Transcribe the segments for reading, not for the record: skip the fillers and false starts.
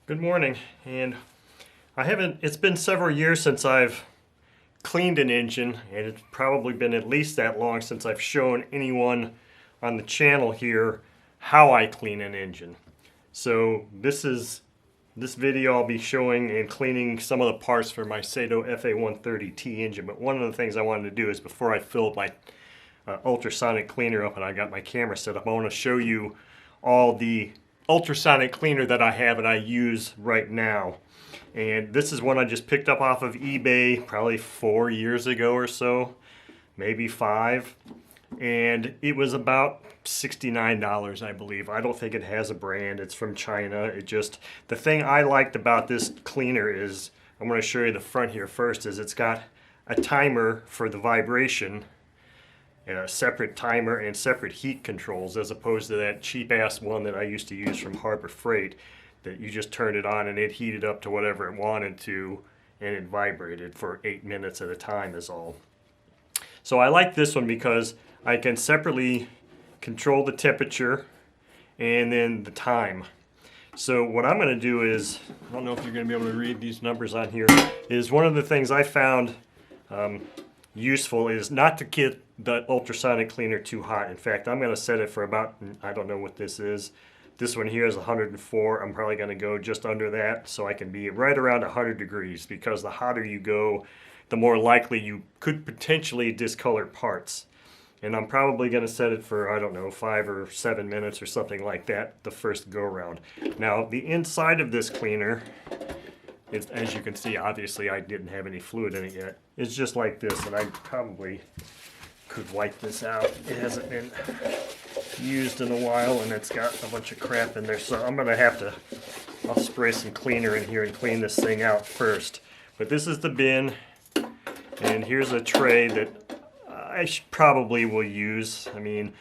Good morning, and it's been several years since I've cleaned an engine, and it's probably been at least that long since I've shown anyone on the channel here how I clean an engine. So this video I'll be showing and cleaning some of the parts for my Saito FA-130T engine, but one of the things I wanted to do is before I filled my ultrasonic cleaner up and I got my camera set up, I want to show you all the ultrasonic cleaner that I have and I use right now. And this is one I just picked up off of eBay probably 4 years ago or so, maybe 5. And it was about $69, I believe. I don't think it has a brand. It's from China. The thing I liked about this cleaner is, I'm going to show you the front here first, is it's got a timer for the vibration, and a separate timer and separate heat controls, as opposed to that cheap ass one that I used to use from Harbor Freight, that you just turned it on and it heated up to whatever it wanted to and it vibrated for 8 minutes at a time is all. So I like this one because I can separately control the temperature and then the time. So what I'm going to do is, I don't know if you're going to be able to read these numbers on here, is one of the things I found useful is not to get the ultrasonic cleaner too hot. In fact, I'm going to set it for about, I don't know what this is. This one here is 104. I'm probably going to go just under that so I can be right around 100 degrees, because the hotter you go, the more likely you could potentially discolor parts. And I'm probably going to set it for, I don't know, 5 or 7 minutes or something like that the first go around. Now, the inside of this cleaner, as you can see, obviously I didn't have any fluid in it yet. It's just like this, and I probably could wipe this out. It hasn't been used in a while, and it's got a bunch of crap in there, so I'm going to have to, I'll spray some cleaner in here and clean this thing out first. But this is the bin, and here's a tray that I probably will use. I mean,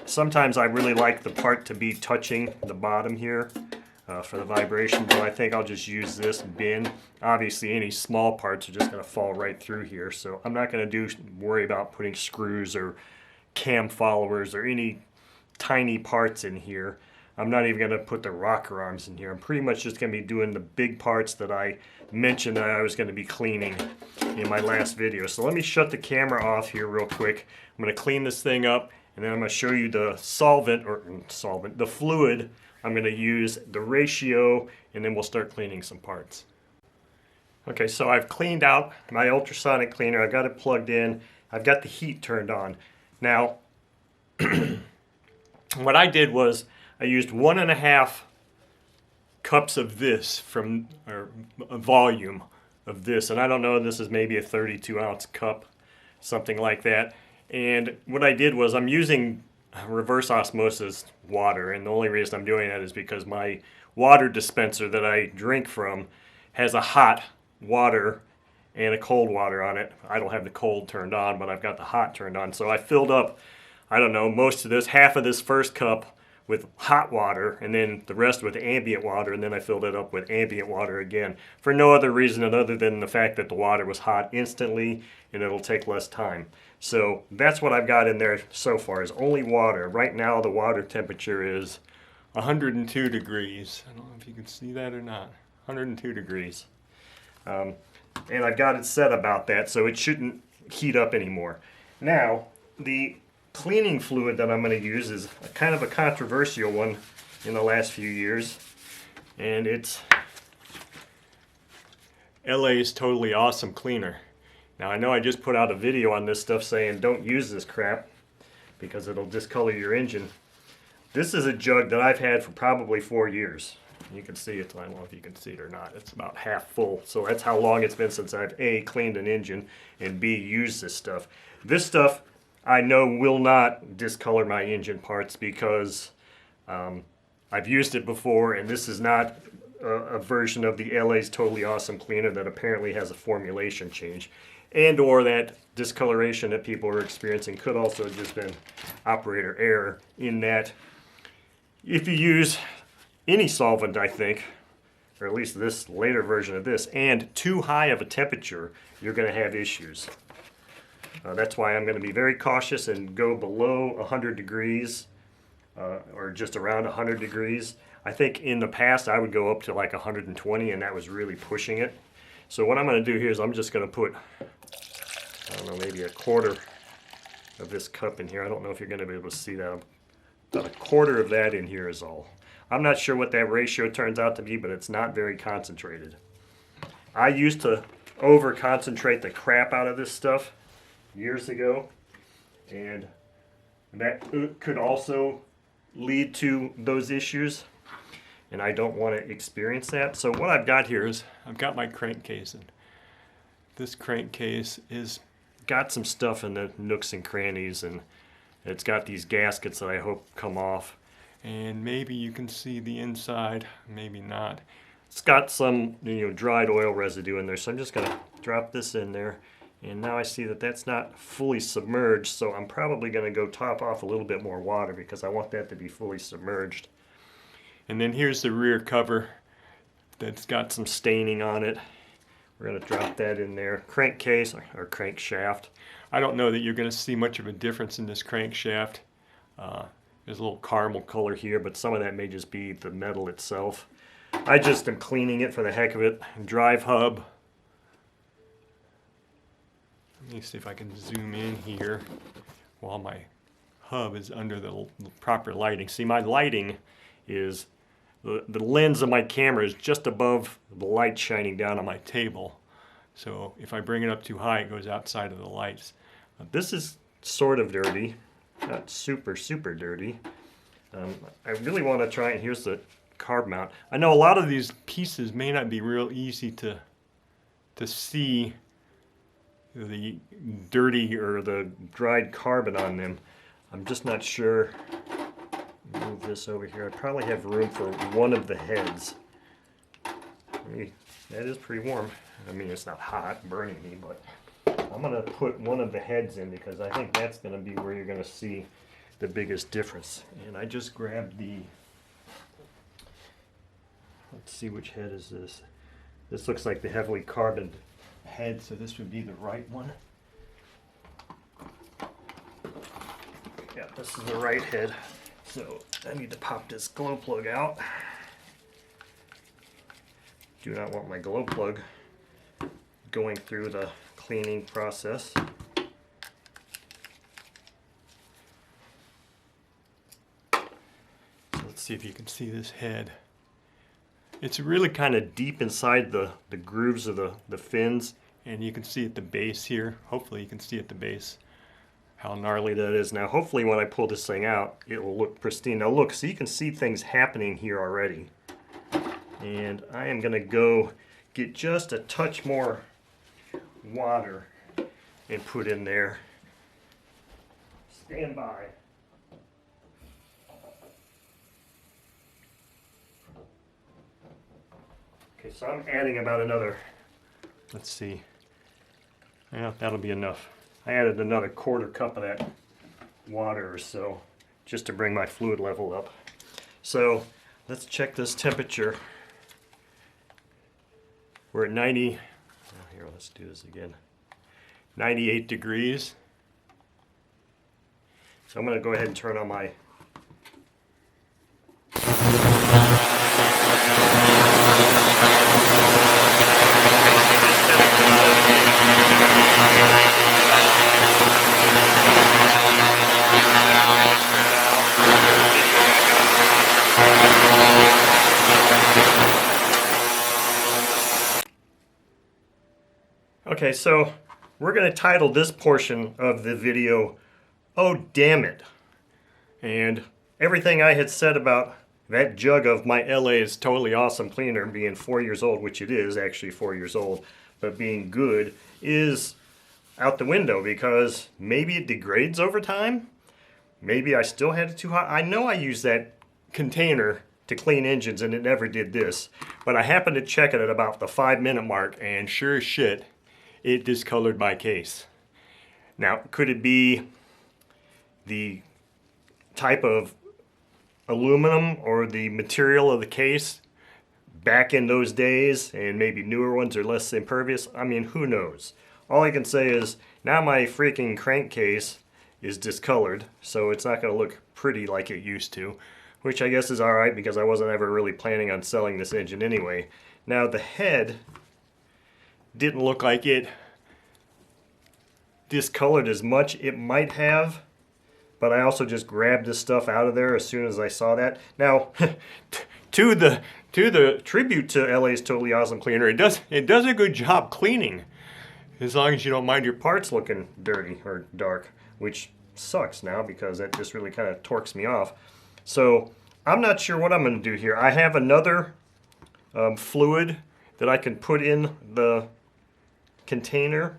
sometimes I really like the part to be touching the bottom here for the vibration, so I think I'll just use this bin. Obviously any small parts are just going to fall right through here, so I'm not going to worry about putting screws or cam followers or any tiny parts in here. I'm not even going to put the rocker arms in here. I'm pretty much just going to be doing the big parts that I mentioned that I was going to be cleaning in my last video. So let me shut the camera off here real quick. I'm going to clean this thing up, and then I'm going to show you the the fluid I'm going to use, the ratio, and then we'll start cleaning some parts. Okay, so I've cleaned out my ultrasonic cleaner. I've got it plugged in. I've got the heat turned on. Now, what I did was I used 1.5 cups of this or a volume of this, and I don't know, this is maybe a 32-ounce cup, something like that. And what I did was I'm using reverse osmosis water, and the only reason I'm doing that is because my water dispenser that I drink from has a hot water and a cold water on it. I don't have the cold turned on, but I've got the hot turned on. So I filled up, I don't know, most of this, half of this first cup with hot water, and then the rest with ambient water, and then I filled it up with ambient water again, for no other reason other than the fact that the water was hot instantly and it'll take less time. So that's what I've got in there so far, is only water. Right now the water temperature is 102 degrees. I don't know if you can see that or not. 102 degrees. And I've got it set about that, so it shouldn't heat up anymore. Now, the cleaning fluid that I'm going to use is kind of a controversial one in the last few years, and it's LA's Totally Awesome Cleaner. Now, I know I just put out a video on this stuff saying don't use this crap because it'll discolor your engine. This is a jug that I've had for probably 4 years. You can see it, I don't know if you can see it or not. It's about half full, so that's how long it's been since I've A, cleaned an engine, and B, used this stuff. This stuff I know will not discolor my engine parts because I've used it before, and this is not a version of the LA's Totally Awesome Cleaner that apparently has a formulation change, and or that discoloration that people are experiencing could also have just been operator error, in that if you use any solvent, I think, or at least this later version of this, and too high of a temperature, you're going to have issues. That's why I'm going to be very cautious and go below 100 degrees or just around 100 degrees. I think in the past I would go up to like 120, and that was really pushing it. So what I'm going to do here is I'm just going to put, I don't know, maybe a quarter of this cup in here. I don't know if you're going to be able to see that. About a quarter of that in here is all. I'm not sure what that ratio turns out to be, but it's not very concentrated. I used to over concentrate the crap out of this stuff years ago, and that could also lead to those issues, and I don't want to experience that. So what I've got here is I've got my crankcase, and this crankcase is got some stuff in the nooks and crannies, and it's got these gaskets that I hope come off, and maybe you can see the inside, maybe not. It's got some, dried oil residue in there, so I'm just going to drop this in there. And now I see that that's not fully submerged, so I'm probably going to go top off a little bit more water because I want that to be fully submerged. And then here's the rear cover that's got some staining on it. We're going to drop that in there. Crankcase, or crankshaft. I don't know that you're going to see much of a difference in this crankshaft. There's a little caramel color here, but some of that may just be the metal itself. I just am cleaning it for the heck of it. Drive hub. Let me see if I can zoom in here while my hub is under the proper lighting. See, my lighting is, the lens of my camera is just above the light shining down on my table. So if I bring it up too high, it goes outside of the lights. This is sort of dirty, not super, super dirty. I really want to try, and here's the carb mount. I know a lot of these pieces may not be real easy to see the dirty or the dried carbon on them. I'm just not sure. Move this over here. I probably have room for one of the heads. That is pretty warm. I mean, it's not hot, burning me, but I'm going to put one of the heads in because I think that's going to be where you're going to see the biggest difference. And I just grabbed the, let's see, which head is this? This looks like the heavily carboned head, so this would be the right one. Yeah, this is the right head. So I need to pop this glow plug out. Do not want my glow plug going through the cleaning process. So let's see if you can see this head. It's really kind of deep inside the grooves of the fins, and you can see at the base here. Hopefully you can see at the base how gnarly that is. Now hopefully when I pull this thing out, it will look pristine. Now look, so you can see things happening here already. And I am going to go get just a touch more water and put in there. Stand by. Okay, so I'm adding about another, let's see, yeah, that'll be enough. I added another quarter cup of that water or so just to bring my fluid level up. So let's check this temperature. We're at 90, oh, here, let's do this again. 98 degrees. So I'm going to go ahead and turn on my Okay, so we're going to title this portion of the video, "Oh Damn It." And everything I had said about that jug of my LA is totally awesome cleaner being 4 years old, which it is actually 4 years old, but being good is out the window because maybe it degrades over time. Maybe I still had it too hot. I know I used that container to clean engines and it never did this, but I happened to check it at about the 5-minute mark, and sure as shit, it discolored my case. Now, could it be the type of aluminum or the material of the case back in those days, and maybe newer ones are less impervious? I mean, who knows? All I can say is now my freaking crankcase is discolored, so it's not going to look pretty like it used to, which I guess is alright because I wasn't ever really planning on selling this engine anyway. Now the head didn't look like it discolored as much. It might have, but I also just grabbed this stuff out of there as soon as I saw that. Now, to the tribute to LA's Totally Awesome Cleaner, it does a good job cleaning, as long as you don't mind your parts looking dirty or dark, which sucks now because that just really kind of torques me off. So I'm not sure what I'm going to do here. I have another fluid that I can put in the container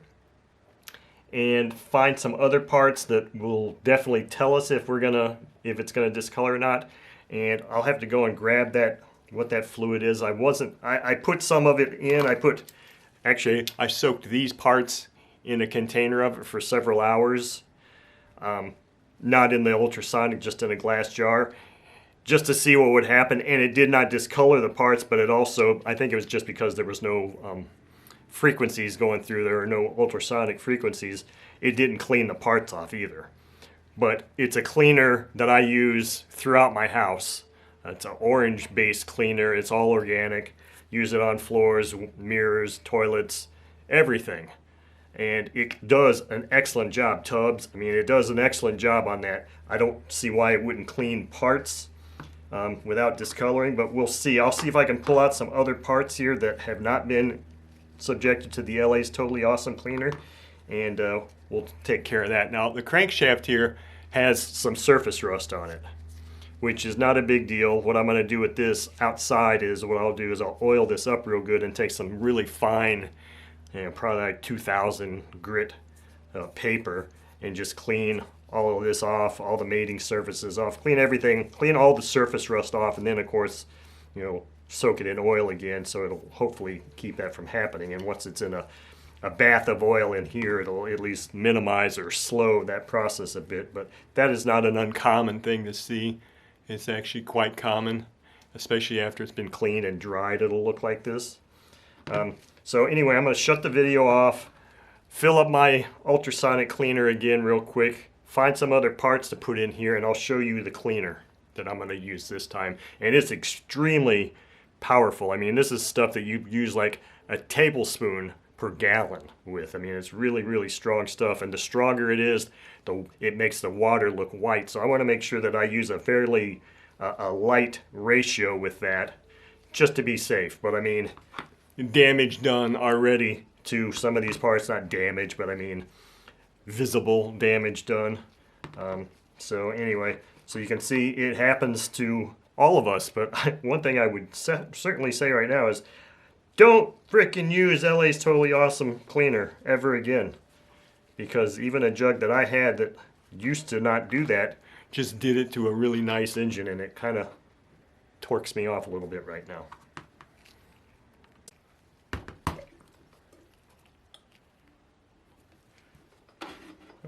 and find some other parts that will definitely tell us if it's gonna discolor or not. And I'll have to go and grab that, what that fluid is. I put some of it in. I soaked these parts in a container of it for several hours. Not in the ultrasonic, just in a glass jar, just to see what would happen. And it did not discolor the parts, but it also, I think it was just because there was no frequencies going through there, or no ultrasonic frequencies, it didn't clean the parts off either. But it's a cleaner that I use throughout my house. It's an orange based cleaner. It's all organic. Use it on floors, mirrors, toilets, everything. And it does an excellent job. Tubs, I mean, it does an excellent job on that. I don't see why it wouldn't clean parts without discoloring, but we'll see. I'll see if I can pull out some other parts here that have not been subjected to the LA's Totally Awesome Cleaner, and we'll take care of that. Now the crankshaft here has some surface rust on it, which is not a big deal. What I'm going to do with this outside is I'll oil this up real good and take some really fine, probably like 2000 grit paper, and just clean all of this off, all the mating surfaces off, clean everything, clean all the surface rust off, and then of course, soak it in oil again, so it'll hopefully keep that from happening. And once it's in a bath of oil in here, it'll at least minimize or slow that process a bit. But that is not an uncommon thing to see. It's actually quite common, especially after it's been cleaned and dried. It'll look like this. So anyway, I'm going to shut the video off, fill up my ultrasonic cleaner again real quick, find some other parts to put in here, and I'll show you the cleaner that I'm going to use this time. And it's extremely powerful. I mean, this is stuff that you use like a tablespoon per gallon with. I mean, it's really, really strong stuff, and the stronger it is, it makes the water look white. So I want to make sure that I use a fairly a light ratio with that, just to be safe. But I mean, damage done already to some of these parts, not damage, but I mean visible damage done. So anyway, so you can see it happens to all of us, but one thing I would certainly say right now is don't frickin' use LA's Totally Awesome Cleaner ever again, because even a jug that I had that used to not do that just did it to a really nice engine, and it kind of torques me off a little bit right now.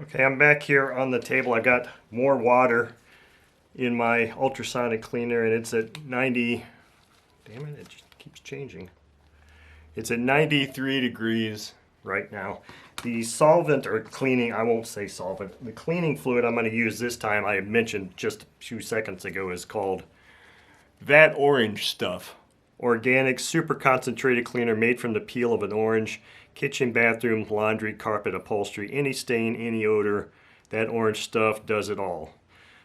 Okay, I'm back here on the table. I got more water in my ultrasonic cleaner, and it's at 90, damn it, it just keeps changing. It's at 93 degrees right now. The solvent, or cleaning, I won't say solvent, the cleaning fluid I'm going to use this time, I mentioned just a few seconds ago, is called that orange stuff. Organic, super concentrated cleaner made from the peel of an orange. Kitchen, bathroom, laundry, carpet, upholstery, any stain, any odor. That orange stuff does it all.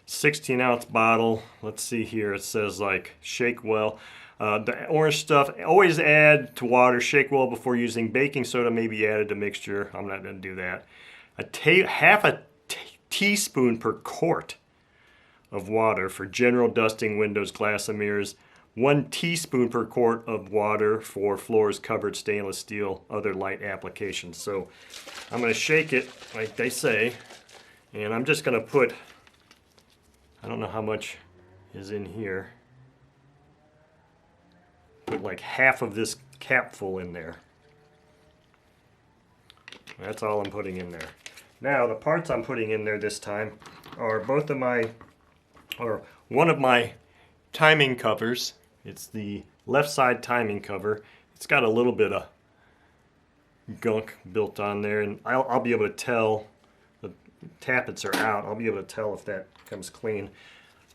16-ounce bottle. Let's see here. It says like shake well. The orange stuff, always add to water. Shake well before using. Baking soda may be added to mixture. I'm not going to do that. Half a teaspoon per quart of water for general dusting, windows, glass, and mirrors. 1 teaspoon per quart of water for floors, covered, stainless steel, other light applications. So I'm going to shake it like they say, and I'm just going to put, I don't know how much is in here, put like half of this capful in there. That's all I'm putting in there. Now the parts I'm putting in there this time are one of my timing covers. It's the left side timing cover. It's got a little bit of gunk built on there, and I'll be able to tell tappets are out, I'll be able to tell if that comes clean.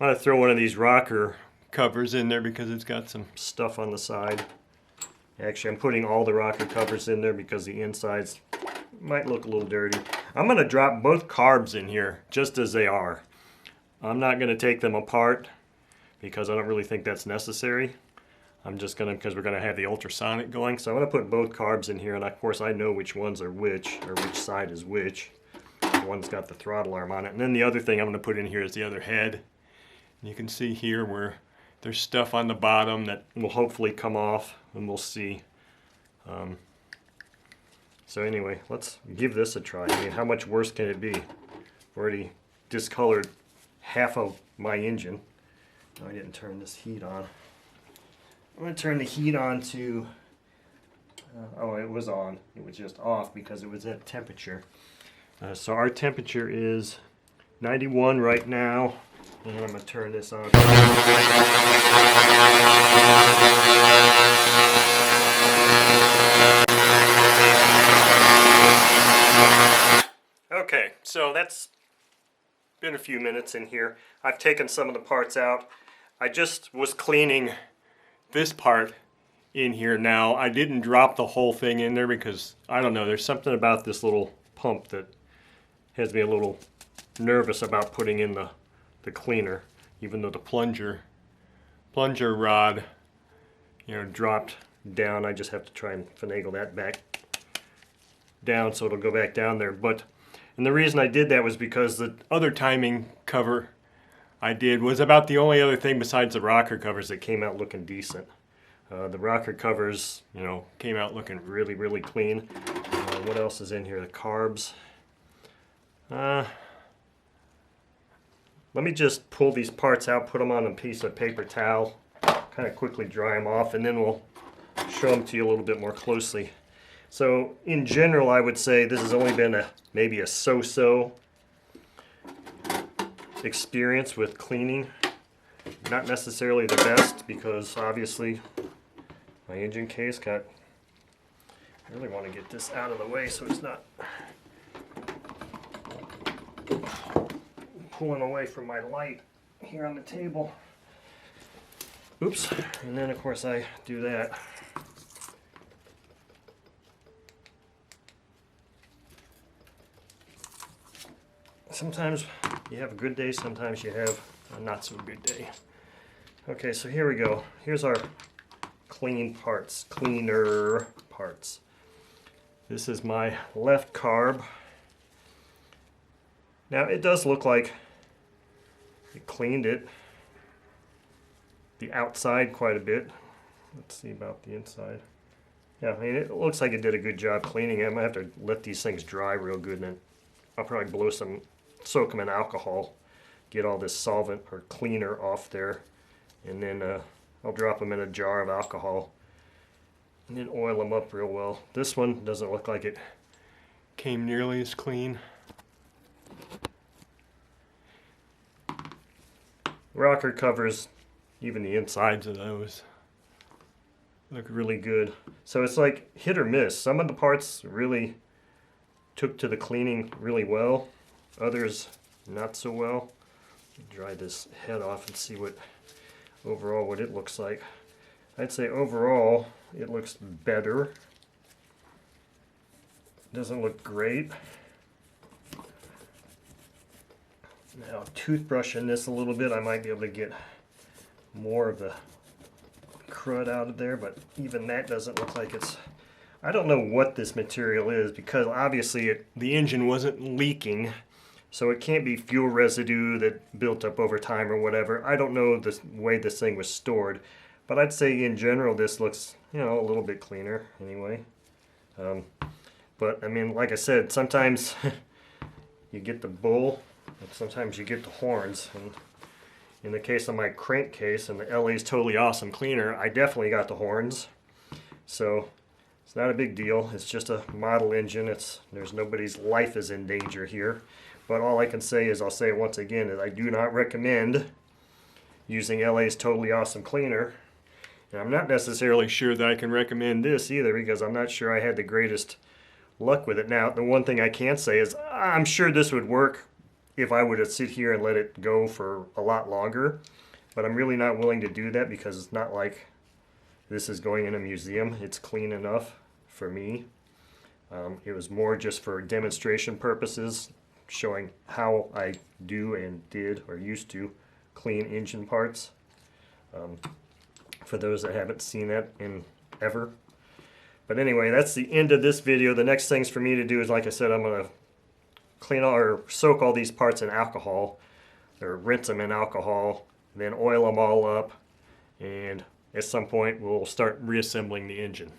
I'm going to throw one of these rocker covers in there because it's got some stuff on the side. Actually, I'm putting all the rocker covers in there because the insides might look a little dirty. I'm going to drop both carbs in here just as they are. I'm not going to take them apart because I don't really think that's necessary. I'm just going to, because we're going to have the ultrasonic going, so I'm going to put both carbs in here, and of course I know which ones are which, or which side is which. One's got the throttle arm on it, and then the other thing I'm going to put in here is the other head. And you can see here where there's stuff on the bottom that will hopefully come off, and we'll see. So anyway, let's give this a try. I mean, how much worse can it be? I've already discolored half of my engine. Oh, I didn't turn this heat on. I'm going to turn the heat on to, oh, it was on. It was just off because it was at temperature. So our temperature is 91 right now, and I'm going to turn this on. Okay, so that's been a few minutes in here. I've taken some of the parts out. I just was cleaning this part in here now. I didn't drop the whole thing in there because, I don't know, there's something about this little pump that has me a little nervous about putting in the cleaner, even though the plunger rod, you know, dropped down. I just have to try and finagle that back down so it'll go back down there. And the reason I did that was because the other timing cover I did was about the only other thing besides the rocker covers that came out looking decent. The rocker covers, you know, came out looking really, really clean. What else is in here? The carbs. Let me just pull these parts out, put them on a piece of paper towel, kind of quickly dry them off, and then we'll show them to you a little bit more closely. So in general, I would say this has only been maybe a so-so experience with cleaning. Not necessarily the best because obviously my engine case got, I really want to get this out of the way so it's not pulling away from my light here on the table. Oops, and then of course I do that. Sometimes you have a good day, sometimes you have a not so good day. Okay, so here we go. Here's our cleaner parts. This is my left carb. Now it does look like it cleaned it, the outside quite a bit. Let's see about the inside. Yeah, I mean it looks like it did a good job cleaning it. I might have to let these things dry real good, and then I'll probably soak them in alcohol, get all this solvent or cleaner off there, and then I'll drop them in a jar of alcohol and then oil them up real well. This one doesn't look like it came nearly as clean. Rocker covers, even the insides of those, look really good. So it's like hit or miss. Some of the parts really took to the cleaning really well, others not so well. Dry this head off and see what overall what it looks like. I'd say overall it looks better. Doesn't look great. Now toothbrushing this a little bit, I might be able to get more of the crud out of there, but even that doesn't look like it's, I don't know what this material is because obviously the engine wasn't leaking, so it can't be fuel residue that built up over time or whatever. I don't know the way this thing was stored, but I'd say in general this looks, you know, a little bit cleaner anyway. But I mean, like I said, sometimes you get the bull and sometimes you get the horns. And in the case of my crankcase and the LA's Totally Awesome Cleaner, I definitely got the horns. So it's not a big deal. It's just a model engine. There's nobody's life is in danger here. But all I can say is, I'll say it once again, is I do not recommend using LA's Totally Awesome Cleaner. And I'm not necessarily sure that I can recommend this either because I'm not sure I had the greatest luck with it. Now, the one thing I can say is I'm sure this would work if I were to sit here and let it go for a lot longer. But I'm really not willing to do that because it's not like this is going in a museum. It's clean enough for me. It was more just for demonstration purposes, showing how I do and did or used to clean engine parts. For those that haven't seen that in ever. But anyway, that's the end of this video. The next things for me to do is, like I said, I'm going to clean or soak all these parts in alcohol, or rinse them in alcohol, then oil them all up, and at some point we'll start reassembling the engine.